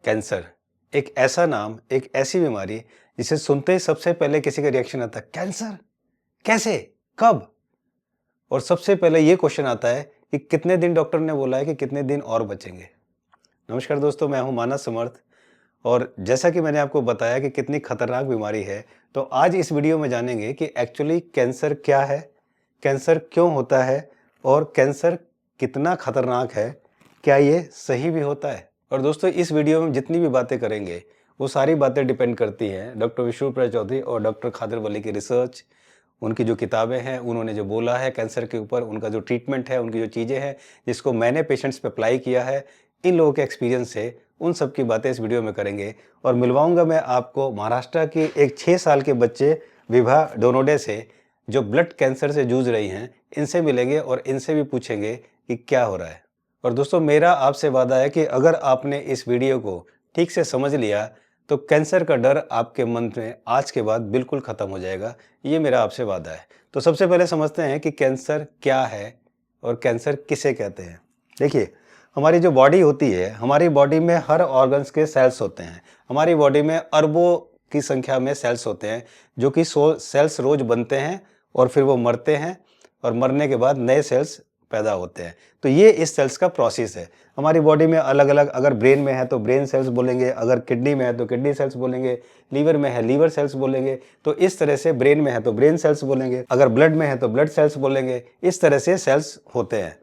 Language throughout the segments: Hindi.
कैंसर एक ऐसा नाम, एक ऐसी बीमारी जिसे सुनते ही सबसे पहले किसी का रिएक्शन आता है, कैंसर? कैसे? कब? और सबसे पहले ये क्वेश्चन आता है कि कितने दिन डॉक्टर ने बोला है कि कितने दिन और बचेंगे? नमस्कार दोस्तों, मैं हूं मानस समर्थ और जैसा कि मैंने आपको बताया कि कितनी खतरनाक बीमारी है, तो आज इस वीडियो में जानेंगे कि एक्चुअली कैंसर क्या है, कैंसर क्यों होता है और कैंसर कितना खतरनाक है, क्या ये सही भी होता है? और दोस्तों इस वीडियो में जितनी भी बातें करेंगे वो सारी बातें डिपेंड करती हैं डॉक्टर विष्णुप्रिया चौधरी और डॉक्टर खादर वली की रिसर्च, उनकी जो किताबें हैं, उन्होंने जो बोला है कैंसर के ऊपर, उनका जो ट्रीटमेंट है, उनकी जो चीज़ें हैं जिसको मैंने पेशेंट्स पे अप्लाई किया है, इन लोगों के एक्सपीरियंस से उन सब की बातें इस वीडियो में करेंगे। और मिलवाऊंगा मैं आपको महाराष्ट्र की एक 6 साल के बच्चे विभा डोनोडे से, जो ब्लड कैंसर से जूझ रही हैं। इनसे मिलेंगे और इनसे भी पूछेंगे कि क्या हो रहा है। और दोस्तों मेरा आपसे वादा है कि अगर आपने इस वीडियो को ठीक से समझ लिया तो कैंसर का डर आपके मन में आज के बाद बिल्कुल ख़त्म हो जाएगा। ये मेरा आपसे वादा है। तो सबसे पहले समझते हैं कि कैंसर क्या है और कैंसर किसे कहते हैं। देखिए, हमारी जो बॉडी होती है, हमारी बॉडी में हर ऑर्गन्स के सेल्स होते हैं। हमारी बॉडी में अरबों की संख्या में सेल्स होते हैं, जो कि सेल्स रोज बनते हैं और फिर वो मरते हैं और मरने के बाद नए सेल्स पैदा होते हैं। तो ये इस सेल्स का प्रोसेस है। हमारी बॉडी में अलग अलग, अगर ब्रेन में है तो ब्रेन सेल्स बोलेंगे, अगर किडनी में है तो किडनी सेल्स बोलेंगे, लीवर में है लीवर सेल्स बोलेंगे। तो इस तरह से ब्रेन में है तो ब्रेन सेल्स बोलेंगे, अगर ब्लड में है तो ब्लड सेल्स बोलेंगे। इस तरह से सेल्स होते हैं।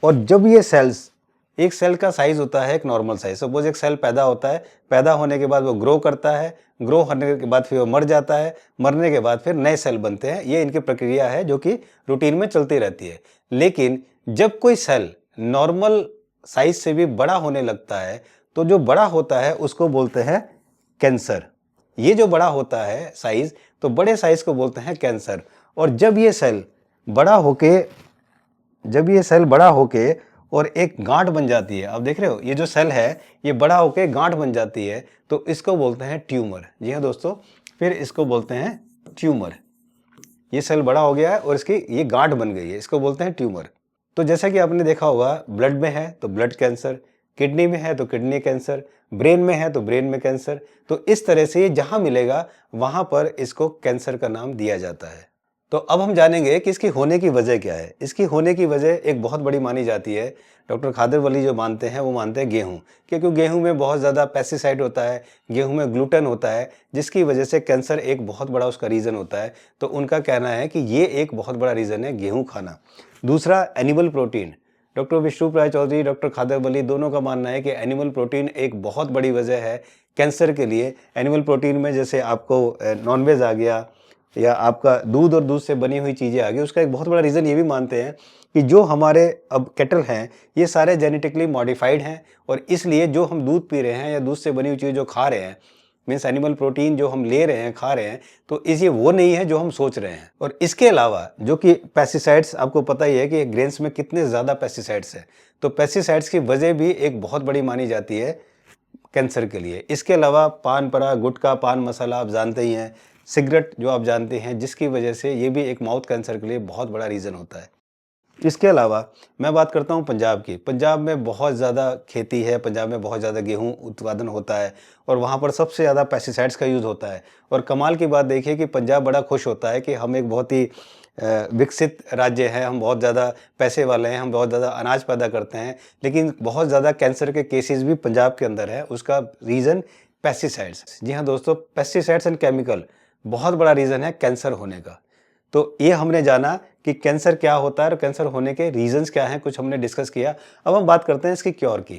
और जब ये सेल्स, एक सेल का साइज होता है एक नॉर्मल साइज। सपोज एक सेल पैदा होता है, पैदा होने के बाद वो ग्रो करता है, ग्रो होने के बाद फिर वो मर जाता है, मरने के बाद फिर नए सेल बनते हैं। ये इनकी प्रक्रिया है जो कि रूटीन में चलती रहती है। लेकिन जब कोई सेल नॉर्मल साइज से भी बड़ा होने लगता है, तो जो बड़ा होता है उसको बोलते हैं कैंसर। ये जो बड़ा होता है साइज, तो बड़े साइज को बोलते हैं कैंसर। और जब ये सेल बड़ा होके और एक गांठ बन जाती है, आप देख रहे हो ये जो सेल है ये बड़ा होके गांठ बन जाती है, तो इसको बोलते हैं ट्यूमर। जी हाँ दोस्तों, फिर इसको बोलते हैं ट्यूमर। ये सेल बड़ा हो गया है और इसकी ये गांठ बन गई है, इसको बोलते हैं ट्यूमर। तो जैसा कि आपने देखा होगा, ब्लड में है तो ब्लड कैंसर, किडनी में है तो किडनी कैंसर, ब्रेन में है तो ब्रेन में कैंसर। तो इस तरह से ये जहां मिलेगा वहां पर इसको कैंसर का नाम दिया जाता है। तो अब हम जानेंगे कि इसकी होने की वजह क्या है। इसकी होने की वजह एक बहुत बड़ी मानी जाती है। डॉक्टर खादर वली जो मानते हैं वो मानते हैं गेहूं, क्योंकि गेहूं में बहुत ज़्यादा पेस्टिसाइड होता है, गेहूं में ग्लूटेन होता है, जिसकी वजह से कैंसर एक बहुत बड़ा उसका रीज़न होता है। तो उनका कहना है कि ये एक बहुत बड़ा रीज़न है गेहूं खाना। दूसरा, animal protein. Doctor Vishnupriya Chaudhary, doctor Khadar Vali दोनों का मानना है कि एनिमल प्रोटीन एक बहुत बड़ी वजह है कैंसर के लिए। एनिमल प्रोटीन में जैसे आपको नॉनवेज आ गया या आपका दूध और दूध से बनी हुई चीज़ें आ गई। उसका एक बहुत बड़ा रीज़न ये भी मानते हैं कि जो हमारे अब कैटल हैं ये सारे जेनेटिकली मॉडिफाइड हैं, और इसलिए जो हम दूध पी रहे हैं या दूध से बनी हुई चीज़ जो खा रहे हैं, मीन्स एनिमल प्रोटीन जो हम ले रहे हैं, खा रहे हैं, तो इस ये वो नहीं है जो हम सोच रहे हैं। और इसके अलावा जो कि पेस्टिसाइड्स, आपको पता ही है कि ग्रेन्स में कितने ज़्यादा पेस्टिसाइड्स हैं, तो पेस्टिसाइड्स की वजह भी एक बहुत बड़ी मानी जाती है कैंसर के लिए। इसके अलावा पान पराग, गुटखा, पान मसाला आप जानते ही हैं, सिगरेट जो आप जानते हैं, जिसकी वजह से ये भी एक माउथ कैंसर के लिए बहुत बड़ा रीज़न होता है। इसके अलावा मैं बात करता हूँ पंजाब की। पंजाब में बहुत ज़्यादा खेती है, पंजाब में बहुत ज़्यादा गेहूँ उत्पादन होता है और वहाँ पर सबसे ज़्यादा पेस्टिसाइड्स का यूज़ होता है। और कमाल की बात देखिए कि पंजाब बड़ा खुश होता है कि हम एक बहुत ही विकसित राज्य है, हम बहुत ज़्यादा पैसे वाले हैं, हम बहुत ज़्यादा अनाज पैदा करते हैं, लेकिन बहुत ज़्यादा कैंसर के केसेस भी पंजाब के अंदर है। उसका रीज़न पेस्टिसाइड्स। जी हाँ दोस्तों, पेस्टिसाइड्स एंड केमिकल बहुत बड़ा रीज़न है कैंसर होने का। तो ये हमने जाना कि कैंसर क्या होता है और कैंसर होने के रीजंस क्या हैं, कुछ हमने डिस्कस किया। अब हम बात करते हैं इसकी क्योर की,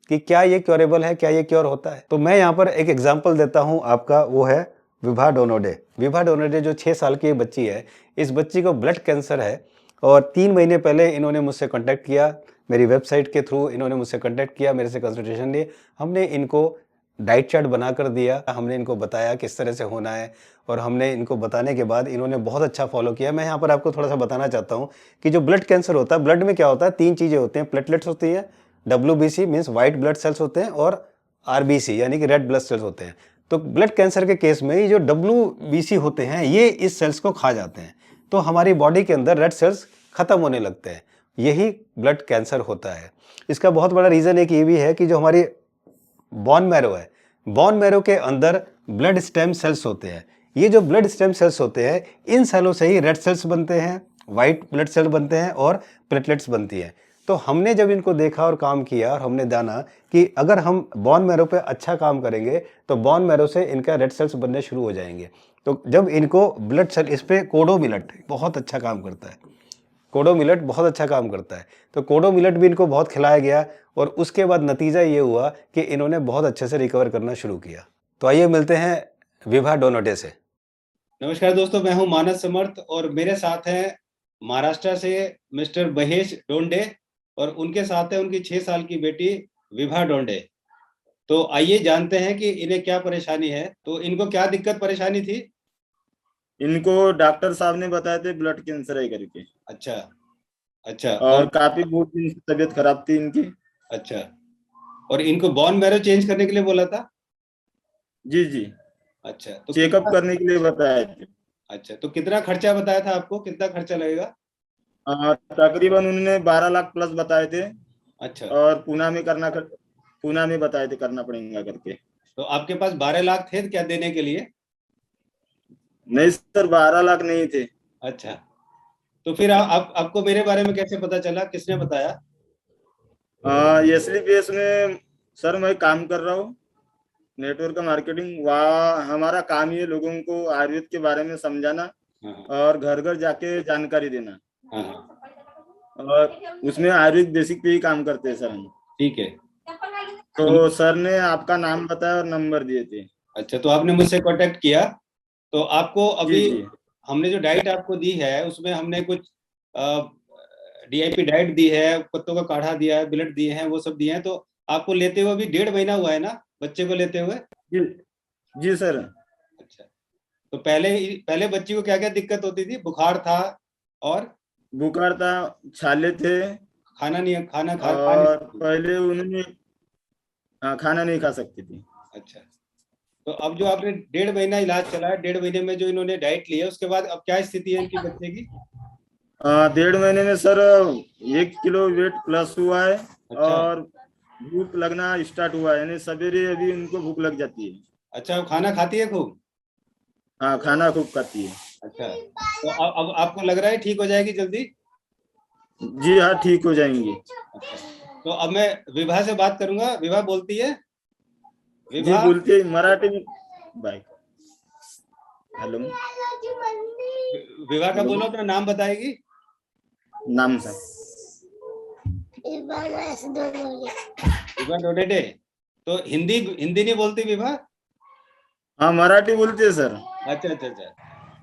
कि क्या ये क्योरेबल है, क्या ये क्योर होता है। तो मैं यहाँ पर एक एग्जांपल देता हूँ आपका, वो है विभा डोनोडे। विभा डोनोडे जो 6 साल की बच्ची है, इस बच्ची को ब्लड कैंसर है और 3 महीने पहले इन्होंने मुझसे कॉन्टैक्ट किया, मेरी वेबसाइट के थ्रू इन्होंने मुझसे कॉन्टैक्ट किया, मेरे से कंसल्टेशन लिए। हमने इनको डाइट चार्ट बना कर दिया, हमने इनको बताया किस तरह से होना है, और हमने इनको बताने के बाद इन्होंने बहुत अच्छा फॉलो किया। मैं यहाँ पर आपको थोड़ा सा बताना चाहता हूँ कि जो ब्लड कैंसर होता है, ब्लड में क्या होता है, 3 चीज़ें होती हैं। प्लेटलेट्स होती हैं, WBC means white blood cells होते हैं, और RBC यानी कि रेड ब्लड सेल्स होते हैं। तो ब्लड कैंसर के केस में ये जो WBC होते हैं ये इस सेल्स को खा जाते हैं, तो हमारी बॉडी के अंदर रेड सेल्स खत्म होने लगते हैं। यही ब्लड कैंसर होता है। इसका बहुत बड़ा रीज़न एक ये भी है कि जो हमारी बोन मैरो है, बोन मैरो के अंदर ब्लड स्टेम सेल्स होते हैं। ये जो ब्लड स्टेम सेल्स होते हैं, इन सेलों से ही रेड सेल्स बनते हैं, वाइट ब्लड सेल बनते हैं और प्लेटलेट्स बनती हैं। तो हमने जब इनको देखा और काम किया और हमने जाना कि अगर हम बोन मैरो पे अच्छा काम करेंगे तो बोन मैरो से इनका रेड सेल्स बनने शुरू हो जाएंगे। तो जब इनको ब्लड सेल, इस पे कोडो मिलेट बहुत अच्छा काम करता है, कोडो मिलेट बहुत अच्छा काम करता है। तो कोडो मिलेट भी इनको बहुत खिलाया गया और उसके बाद नतीजा ये हुआ कि इन्होंने बहुत अच्छे से रिकवर करना शुरू किया। तो आइए मिलते हैं विभा डोनोटे से। नमस्कार दोस्तों, मैं हूं मानस समर्थ और मेरे साथ हैं महाराष्ट्र से मिस्टर महेश डोंडे और उनके साथ है उनकी 6 साल की बेटी विभा डोंडे। तो आइए जानते हैं कि इन्हें क्या परेशानी है। तो इनको क्या दिक्कत परेशानी थी? इनको डॉक्टर साहब ने बताया थे ब्लड कैंसर है करके। अच्छा अच्छा। और काफी बहुत दिन से तबीयत खराब थी इनकी। अच्छा, और इनको बोन मैरो चेंज करने के लिए बोला था? जी जी। अच्छा, तो चेकअप करने के लिए बताए थे। अच्छा, तो कितना खर्चा बताया था आपको, कितना खर्चा लगेगा? तकरीबन उन्होंने 12 लाख प्लस बताए थे। अच्छा, और पूना में बताए थे करना पड़ेगा करके। तो आपके पास 12 लाख थे क्या देने के लिए? नहीं सर, 12 लाख नहीं थे। अच्छा, तो फिर आपको मेरे बारे में कैसे पता चला, किसने बताया? यसली बेस में सर मैं काम कर रहा हूँ, नेटवर्क मार्केटिंग। वहाँ हमारा काम ही है लोगों को आयुर्वेद के बारे में समझाना हाँ और घर घर जाके जानकारी देना। हाँ हाँ, और उसमें आयुर्वेद बेसिक पे ही काम करते हैं सर हम। ठीक है। तो सर ने आपका नाम बताया और नंबर दिए थे। अच्छा, तो आपने मुझसे कांटेक्ट किया। तो आपको जी अभी जी। हमने जो डाइट आपको दी है उसमें हमने कुछ डीआईपी डाइट दी है, पत्तों का काढ़ा दिया है, बिलट दिए हैं, वो सब दिए हैं। तो आपको लेते हुए अभी 1.5 महीना हुआ है ना, बच्चे को लेते हुए? जी जी सर। अच्छा, तो पहले बच्ची को क्या क्या दिक्कत होती थी? बुखार था और बुखार था, छाले थे। खाना नहीं, खा नहीं और सकती? पहले उन्होंने खाना नहीं खा सकती थी। अच्छा, तो अब जो आपने 1.5 महीना इलाज चला है, 1.5 महीने में जो इन्होंने डाइट ली है उसके बाद अब क्या स्थिति है इनकी बच्चे की? 1.5 महीने में सर 1 किलो वेट प्लस हुआ है। अच्छा और भूख लगना स्टार्ट हुआ है, यानी सवेरे अभी उनको भूख लग जाती है। अच्छा, वो खाना खाती है खूब? हाँ, खाना खूब खाती है। अच्छा, तो अब आपको लग रहा है ठीक हो जाएगी जल्दी? जी हाँ, ठीक हो जाएंगी। अच्छा, तो अब मैं विभा से बात करूंगा। विभा बोलती है। जी विभा, बोलते मराठी में। बाय। हेलो। विभा का हेलो। बोलो, अपना नाम बताएगी। नाम सर। विभा डोडेडे। तो हिंदी हिंदी नहीं बोलती विभा? हाँ, मराठी बोलते हैं सर। अच्छा अच्छा अच्छा।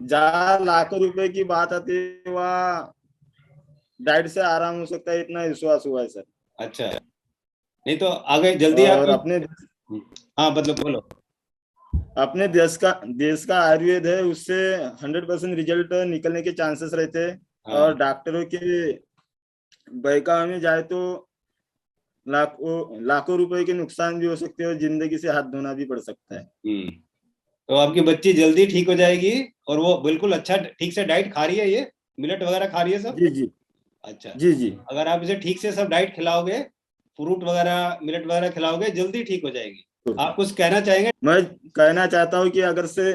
जहाँ लाखों रुपए की बात आती है वहाँ डाइट से आराम हो सकता है, इतना विश्वास हुआ है सर। अच्छा, नहीं तो आगे जल्दी और आपकी। अपने हाँ मतलब बोलो। अपने देश का आयुर्वेद है, उससे 100% रिजल्ट निकलने के चांसेस रहते हैं। हाँ। और डॉक्टरों के बहकावे में जाए तो लाखों रुपए के नुकसान भी हो सकते हैं और जिंदगी से हाथ धोना भी पड़ सकता है। तो आपकी बच्ची जल्दी ठीक हो जाएगी और वो बिल्कुल अच्छा ठीक से डाइट खा रही है, ये मिलेट वगैरह खा रही है सब? जी जी। अच्छा, जी जी। अगर आप इसे ठीक से सब डाइट खिलाओगे, फ्रूट वगैरह मिलेट वगैरह खिलाओगे, जल्दी ठीक हो जाएगी। तो आप कुछ कहना चाहेंगे? मैं कहना चाहता हूँ कि अगर से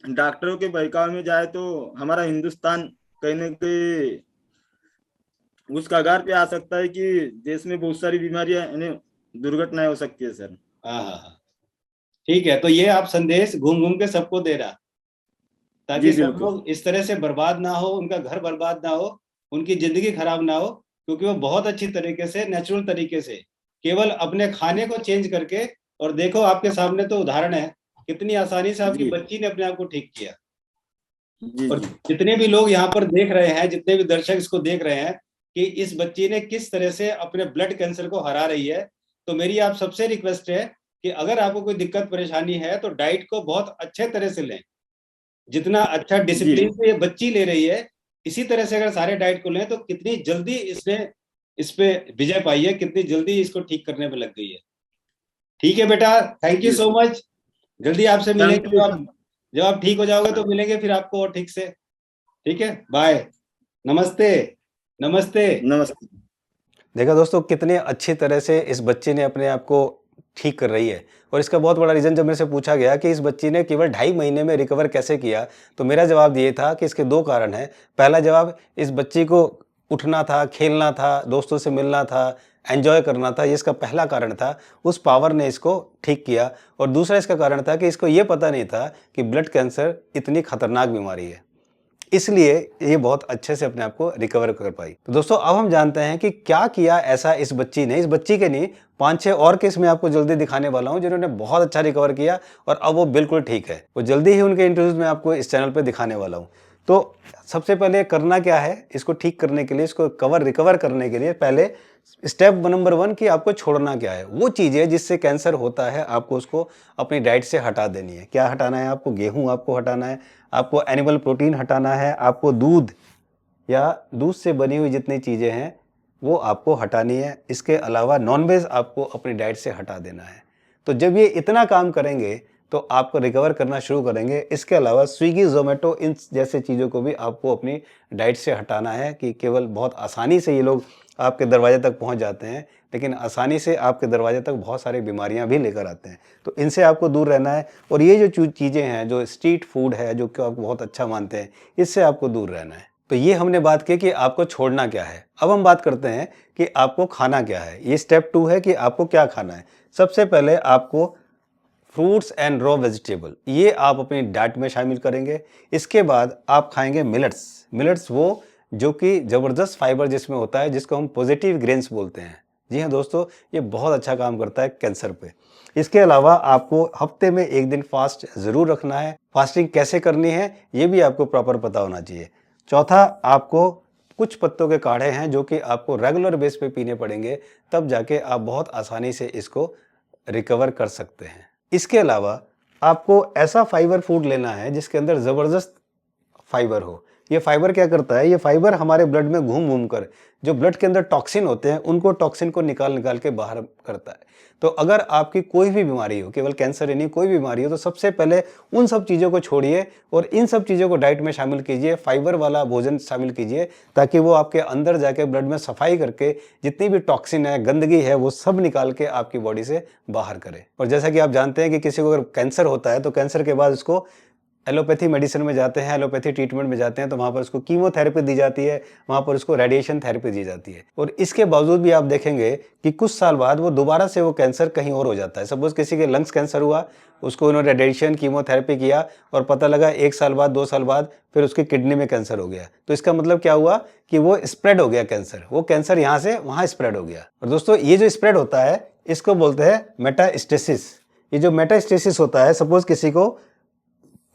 डॉक्टरों के बहकावे में जाए तो हमारा हिंदुस्तान कहीं ना कहीं उस कगार पे आ सकता है कि देश में बहुत सारी बीमारियां यानी दुर्घटनाएं हो सकती है सर। हाँ हाँ हाँ, ठीक है। तो ये आप संदेश घूम घूम के सबको दे रहा, ताकि जी सब बिल्कुल। लोग इस तरह से बर्बाद ना हो, उनका घर बर्बाद ना हो, उनकी जिंदगी खराब ना हो। क्योंकि वो बहुत अच्छी तरीके से, नेचुरल तरीके से, केवल अपने खाने को चेंज करके, और देखो आपके सामने तो उदाहरण है, कितनी आसानी से आपकी जी बच्ची ने अपने आप को ठीक किया। जी। और जी जितने भी लोग यहाँ पर देख रहे हैं, जितने भी दर्शक इसको देख रहे हैं कि इस बच्ची ने किस तरह से अपने ब्लड कैंसर को हरा रही है, तो मेरी आप सबसे रिक्वेस्ट है कि अगर आपको कोई दिक्कत परेशानी है तो डाइट को बहुत अच्छे तरह से लें। जितना अच्छा जी डिसिप्लिन से ये बच्ची ले रही है, इसी तरह से अगर सारे डाइट को लें तो कितनी जल्दी इसने इस पे विजय पाई है, कितनी जल्दी इसको ठीक करने में लग गई है। ठीक है बेटा, थैंक यू जी सो सर। मच। जल्दी आपसे थैंक मिलेंगे यू जब सर। आप जब आप ठीक हो जाओगे तो मिलेंगे फिर आपको और ठीक से। ठीक है, बाय। नमस्ते। नमस्ते। नमस्ते। देखा दोस्तों, कितने अच्छी तरह से इस बच्चे ने अपने आप को ठीक कर रही है। और इसका बहुत बड़ा रीज़न जब मेरे से पूछा गया कि इस बच्ची ने केवल 2.5 महीने में रिकवर कैसे किया, तो मेरा जवाब ये था कि इसके 2 कारण हैं। पहला जवाब, इस बच्ची को उठना था, खेलना था, दोस्तों से मिलना था, एन्जॉय करना था, ये इसका पहला कारण था। उस पावर ने इसको ठीक किया। और दूसरा इसका कारण था कि इसको ये पता नहीं था कि ब्लड कैंसर इतनी खतरनाक बीमारी है, इसलिए ये बहुत अच्छे से अपने आप को रिकवर कर पाई। तो दोस्तों अब हम जानते हैं कि क्या किया ऐसा इस बच्ची ने। इस बच्ची के नहीं, 5-6 और केस मैं आपको जल्दी दिखाने वाला हूं जिन्होंने बहुत अच्छा रिकवर किया और अब वो बिल्कुल ठीक है। वो जल्दी ही उनके इंटरव्यूज मैं आपको इस चैनल पे दिखाने वाला हूं। तो सबसे पहले करना क्या है, इसको ठीक करने के लिए, इसको रिकवर करने के लिए पहले स्टेप नंबर 1 कि आपको छोड़ना क्या है। वो चीज़ें जिससे कैंसर होता है आपको उसको अपनी डाइट से हटा देनी है। क्या हटाना है आपको? गेहूं आपको हटाना है, आपको एनिमल प्रोटीन हटाना है, आपको दूध या दूध से बनी हुई जितनी चीज़ें हैं वो आपको हटानी है। इसके अलावा नॉनवेज आपको अपनी डाइट से हटा देना है। तो जब ये इतना काम करेंगे तो आपको रिकवर करना शुरू करेंगे। इसके अलावा स्विगी, ज़ोमैटो इन जैसे चीज़ों को भी आपको अपनी डाइट से हटाना है कि केवल बहुत आसानी से ये लोग आपके दरवाजे तक पहुंच जाते हैं, लेकिन आसानी से आपके दरवाजे तक बहुत सारी बीमारियां भी लेकर आते हैं। तो इनसे आपको दूर रहना है। और ये जो चीज़ें हैं, जो स्ट्रीट फूड है, जो कि आप बहुत अच्छा मानते हैं, इससे आपको दूर रहना है। तो ये हमने बात की कि आपको छोड़ना क्या है। अब हम बात करते हैं कि आपको खाना क्या है। ये स्टेप 2 है कि आपको क्या खाना है। सबसे पहले आपको फ्रूट्स एंड रॉ वेजिटेबल, ये आप अपनी डाइट में शामिल करेंगे। इसके बाद आप खाएंगे मिलेट्स। मिलेट्स वो जो कि ज़बरदस्त फाइबर जिसमें होता है, जिसको हम पॉजिटिव ग्रेन्स बोलते हैं। जी हाँ दोस्तों, ये बहुत अच्छा काम करता है कैंसर पे। इसके अलावा आपको हफ्ते में 1 दिन फास्ट ज़रूर रखना है। फास्टिंग कैसे करनी है ये भी आपको प्रॉपर पता होना चाहिए। चौथा, आपको कुछ पत्तों के काढ़े हैं जो कि आपको रेगुलर बेस पे पीने पड़ेंगे, तब जाके आप बहुत आसानी से इसको रिकवर कर सकते हैं। इसके अलावा आपको ऐसा फाइबर फूड लेना है जिसके अंदर ज़बरदस्त फाइबर हो। ये फाइबर क्या करता है? ये फाइबर हमारे ब्लड में घूम घूम कर जो ब्लड के अंदर टॉक्सिन होते हैं उनको टॉक्सिन को निकाल निकाल के बाहर करता है। तो अगर आपकी कोई भी बीमारी हो, केवल कैंसर ही नहीं, कोई भी बीमारी हो, तो सबसे पहले उन सब चीज़ों को छोड़िए और इन सब चीज़ों को डाइट में शामिल कीजिए। फाइबर वाला भोजन शामिल कीजिए ताकि वो आपके अंदर जाके ब्लड में सफाई करके जितनी भी टॉक्सिन है, गंदगी है, वो सब निकाल के आपकी बॉडी से बाहर करे। और जैसा कि आप जानते हैं कि किसी को अगर कैंसर होता है तो कैंसर के बाद उसको एलोपैथी मेडिसिन में जाते हैं, एलोपैथी ट्रीटमेंट में जाते हैं, तो वहाँ पर उसको कीमोथेरेपी दी जाती है, वहाँ पर उसको रेडिएशन थेरेपी दी जाती है। और इसके बावजूद भी आप देखेंगे कि कुछ साल बाद वो दोबारा से वो कैंसर कहीं और हो जाता है। सपोज किसी के लंग्स कैंसर हुआ, उसको उन्होंने रेडिएशन कीमोथेरेपी किया और पता लगा 1 साल बाद, 2 साल बाद फिर उसकी किडनी में कैंसर हो गया। तो इसका मतलब क्या हुआ कि वो स्प्रेड हो गया कैंसर, वो कैंसर यहाँ से वहाँ स्प्रेड हो गया। और दोस्तों ये जो स्प्रेड होता है इसको बोलते हैं मेटास्टेसिस। ये जो मेटास्टेसिस होता है, सपोज किसी को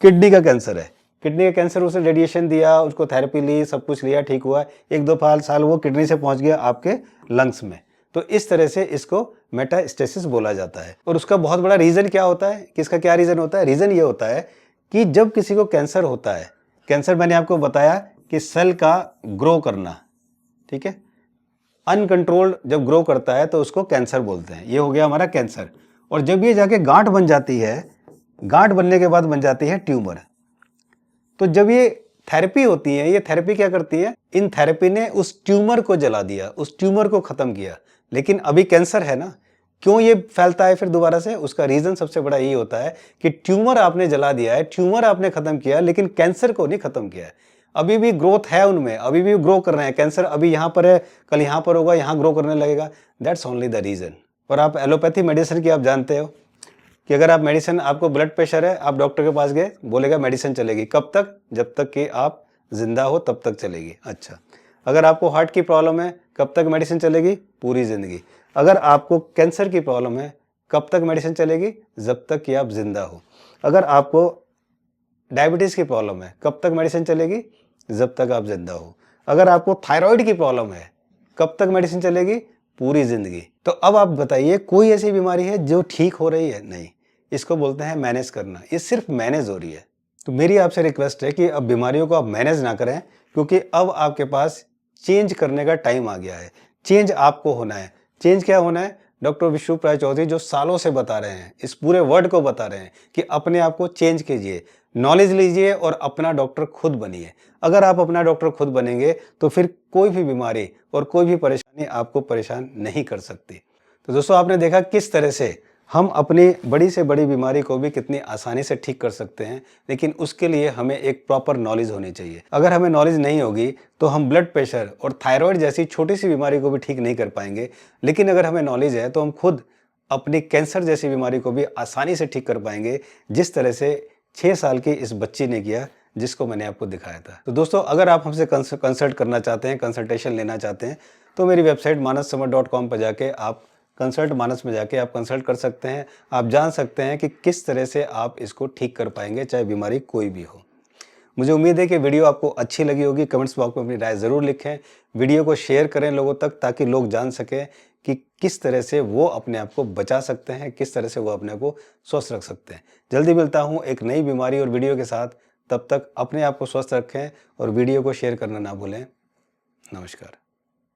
किडनी का कैंसर है, किडनी का कैंसर, उसने रेडिएशन दिया, उसको थेरेपी ली, सब कुछ लिया, ठीक हुआ, 1-2 साल वो किडनी से पहुंच गया आपके लंग्स में। तो इस तरह से इसको मेटास्टेसिस बोला जाता है। और उसका बहुत बड़ा रीज़न क्या होता है कि इसका क्या रीज़न होता है? रीज़न ये होता है कि जब किसी को कैंसर होता है, कैंसर मैंने आपको बताया कि सेल का ग्रो करना, ठीक है, अनकंट्रोल्ड जब ग्रो करता है तो उसको कैंसर बोलते हैं। ये हो गया हमारा कैंसर। और जब ये जाके गांठ बन जाती है, गांठ बनने के बाद बन जाती है ट्यूमर। तो जब ये थेरेपी होती है, ये थेरेपी क्या करती है? इन थेरेपी ने उस ट्यूमर को जला दिया, उस ट्यूमर को खत्म किया। लेकिन अभी कैंसर है ना, क्यों ये फैलता है फिर दोबारा से? उसका रीजन सबसे बड़ा यही होता है कि ट्यूमर आपने जला दिया है, ट्यूमर आपने खत्म किया, लेकिन कैंसर को नहीं खत्म किया है। अभी भी ग्रोथ है उनमें, अभी भी ग्रो कर रहे हैं। कैंसर अभी यहाँ पर है, कल यहाँ पर होगा, यहाँ ग्रो करने लगेगा। That's only the reason. और आप एलोपैथी मेडिसिन की आप जानते हो कि अगर आप मेडिसिन, आपको ब्लड प्रेशर है, आप डॉक्टर के पास गए, बोलेगा मेडिसिन चलेगी। कब तक? जब तक कि आप जिंदा हो तब तक चलेगी। अच्छा, अगर आपको हार्ट की प्रॉब्लम है, कब तक मेडिसिन चलेगी? पूरी जिंदगी। अगर आपको कैंसर की प्रॉब्लम है, कब तक मेडिसिन चलेगी? जब तक कि आप जिंदा हो। अगर आपको डायबिटीज़ की प्रॉब्लम है, कब तक मेडिसिन चलेगी? जब तक आप जिंदा हो। अगर आपको थायराइड की प्रॉब्लम है, कब तक मेडिसिन चलेगी? पूरी जिंदगी। तो अब आप बताइए, कोई ऐसी बीमारी है जो ठीक हो रही है? नहीं। इसको बोलते हैं मैनेज करना। ये सिर्फ मैनेज हो रही है। तो मेरी आपसे रिक्वेस्ट है कि अब बीमारियों को आप मैनेज ना करें, क्योंकि अब आपके पास चेंज करने का टाइम आ गया है। चेंज आपको होना है। चेंज क्या होना है? डॉक्टर विश्व राय चौधरी जो सालों से बता रहे हैं, इस पूरे वर्ल्ड को बता रहे हैं कि अपने आप को चेंज कीजिए, नॉलेज लीजिए और अपना डॉक्टर खुद बनिए। अगर आप अपना डॉक्टर खुद बनेंगे तो फिर कोई भी बीमारी और कोई भी परेशानी आपको परेशान नहीं कर सकती। तो दोस्तों, आपने देखा किस तरह से हम अपनी बड़ी से बड़ी बीमारी को भी कितनी आसानी से ठीक कर सकते हैं, लेकिन उसके लिए हमें एक प्रॉपर नॉलेज होनी चाहिए। अगर हमें नॉलेज नहीं होगी तो हम ब्लड प्रेशर और थायराइड जैसी छोटी सी बीमारी को भी ठीक नहीं कर पाएंगे। लेकिन अगर हमें नॉलेज है तो हम खुद अपनी कैंसर जैसी बीमारी को भी आसानी से ठीक कर पाएंगे, जिस तरह से 6 साल की इस बच्ची ने किया, जिसको मैंने आपको दिखाया था। तो दोस्तों, अगर आप हमसे कंसल्ट करना चाहते हैं, कंसल्टेशन लेना चाहते हैं, तो मेरी वेबसाइट manassamar.com पर जाके आप कंसल्ट मानस में जाके आप कंसल्ट कर सकते हैं। आप जान सकते हैं कि किस तरह से आप इसको ठीक कर पाएंगे, चाहे बीमारी कोई भी हो। मुझे उम्मीद है कि वीडियो आपको अच्छी लगी होगी। कमेंट्स बॉक्स में अपनी राय ज़रूर लिखें। वीडियो को शेयर करें लोगों तक, ताकि लोग जान सकें कि किस तरह से वो अपने आप को बचा सकते हैं, किस तरह से वो अपने आप को स्वस्थ रख सकते हैं। जल्दी मिलता हूँ एक नई बीमारी और वीडियो के साथ। तब तक अपने आप को स्वस्थ रखें और वीडियो को शेयर करना ना भूलें। नमस्कार।